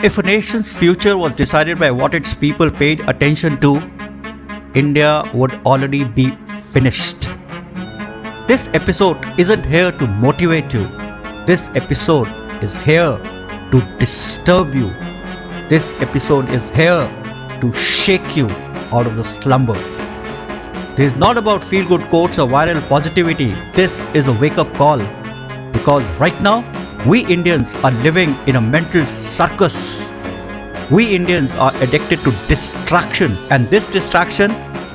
If a nation's future was decided by what its people paid attention to, India would already be finished. This episode isn't here to motivate you. This episode is here to disturb you. This episode is here to shake you out of the slumber. This is not about feel-good quotes or viral positivity. This is a wake-up call. Because right now, we Indians are living in a mental circus. We Indians are addicted to distraction, and this distraction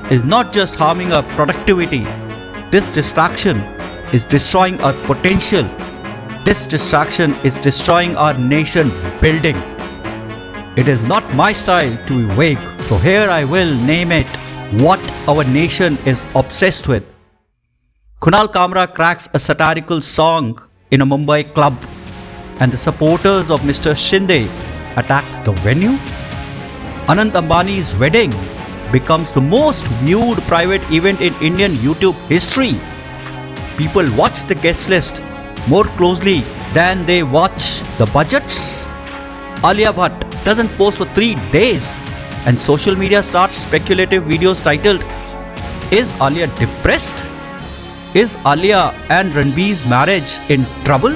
is not just harming our productivity. This distraction is destroying our potential. This distraction is destroying our nation building. It is not my style to be vague, so here I will name it what our nation is obsessed with. Kunal Kamra cracks a satirical song in a Mumbai club, and the supporters of Mr. Shinde attack the venue. Anant Ambani's wedding becomes the most viewed private event in Indian YouTube history. People watch the guest list more closely than they watch the budgets. Alia Bhatt doesn't post for 3 days, and social media starts speculative videos titled, "Is Alia depressed? Is Alia and Ranbir's marriage in trouble?"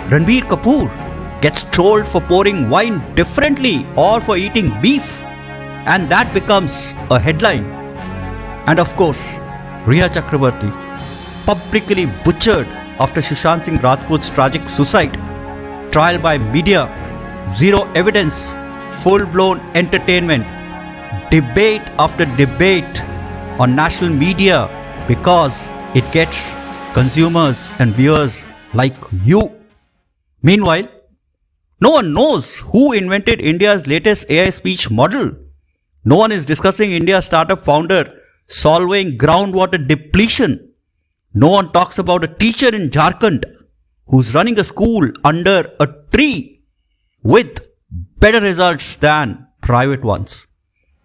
Ranbir Kapoor gets trolled for pouring wine differently or for eating beef, and that becomes a headline. And of course, Rhea Chakraborty publicly butchered after Sushant Singh Rajput's tragic suicide. Trial by media, zero evidence, full-blown entertainment, debate after debate on national media because it gets consumers and viewers like you. Meanwhile, no one knows who invented India's latest AI speech model. No one is discussing India's startup founder solving groundwater depletion. No one talks about a teacher in Jharkhand who's running a school under a tree with better results than private ones.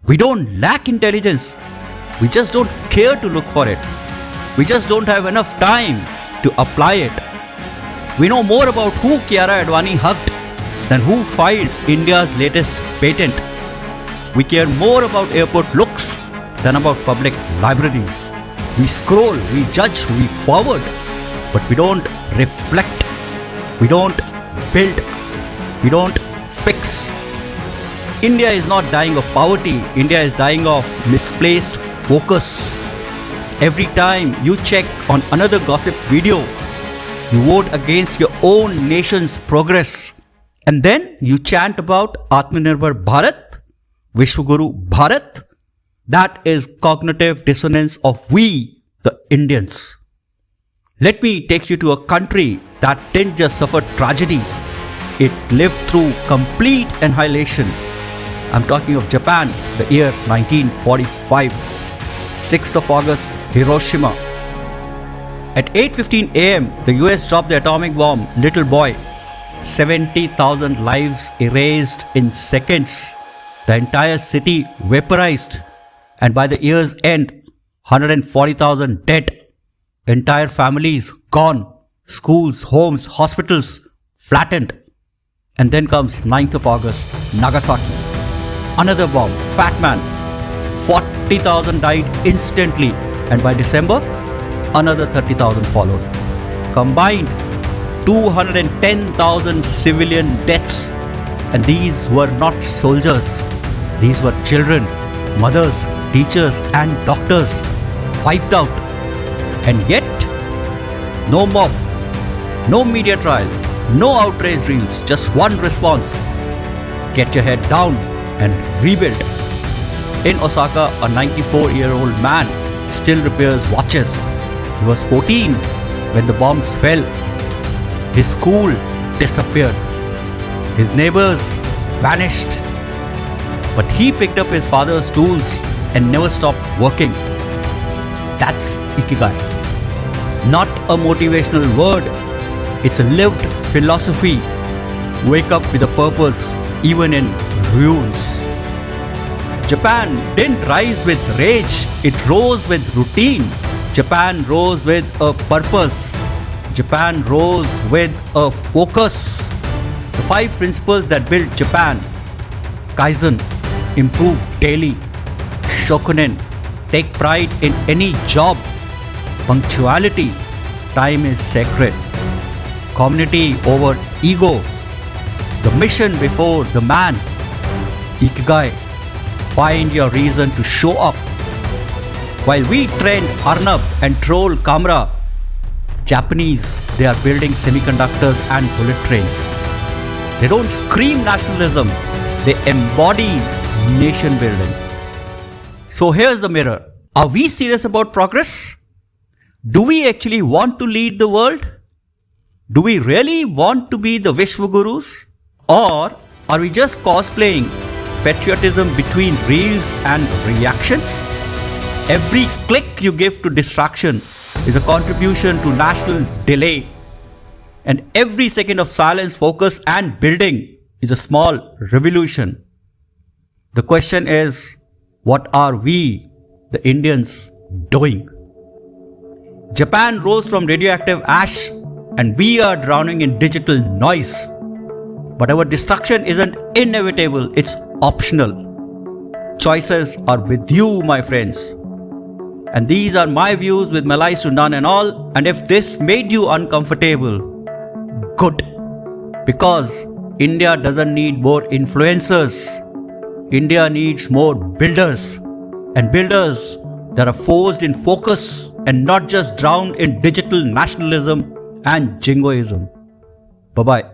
We don't lack intelligence. We just don't care to look for it. We just don't have enough time to apply it. We know more about who Kiara Advani hugged than who filed India's latest patent. We care more about airport looks than about public libraries. We scroll, we judge, we forward, but we don't reflect. We don't build. We don't fix. India is not dying of poverty. India is dying of misplaced focus. Every time you check on another gossip video, you vote against your own nation's progress. And then you chant about Atmanirbhar Bharat, Vishwaguru Bharat. That is cognitive dissonance of we, the Indians. Let me take you to a country that didn't just suffer tragedy. It lived through complete annihilation. I'm talking of Japan, the year 1945. 6th of August, Hiroshima. At 8:15 a.m., the US dropped the atomic bomb, Little Boy. 70,000 lives erased in seconds. The entire city vaporized. And by the year's end, 140,000 dead. Entire families gone. Schools, homes, hospitals flattened. And then comes 9th of August, Nagasaki. Another bomb, Fat Man. 40,000 died instantly. And by December, another 30,000 followed. Combined, 210,000 civilian deaths. And these were not soldiers. These were children, mothers, teachers and doctors wiped out. And yet, no mob, no media trial, no outrage reels, just one response. Get your head down and rebuild. In Osaka, a 94-year-old man still repairs watches. He was 14 when the bombs fell. His school disappeared. His neighbors vanished. But he picked up his father's tools and never stopped working. That's Ikigai. Not a motivational word. It's a lived philosophy. Wake up with a purpose even in ruins. Japan didn't rise with rage. It rose with routine. Japan rose with a purpose. Japan rose with a focus. The 5 principles that built Japan: Kaizen, improve daily; Shokunin, take pride in any job; punctuality, time is sacred; community over ego; the mission before the man; Ikigai, find your reason to show up. While we trained Arnab and troll Kamra, Japanese, they are building semiconductors and bullet trains. They don't scream nationalism, they embody nation building. So here's the mirror. Are we serious about progress? Do we actually want to lead the world? Do we really want to be the Vishwagurus? Or are we just cosplaying patriotism between reels and reactions? Every click you give to distraction is a contribution to national delay. And every second of silence, focus and building is a small revolution. The question is, what are we, the Indians, doing? Japan rose from radioactive ash and we are drowning in digital noise. But our destruction isn't inevitable, it's optional. Choices are with you, my friends. And these are my views with Malice to none and all. And if this made you uncomfortable, good. Because India doesn't need more influencers. India needs more builders. And builders that are forged in focus and not just drowned in digital nationalism and jingoism. Bye-bye.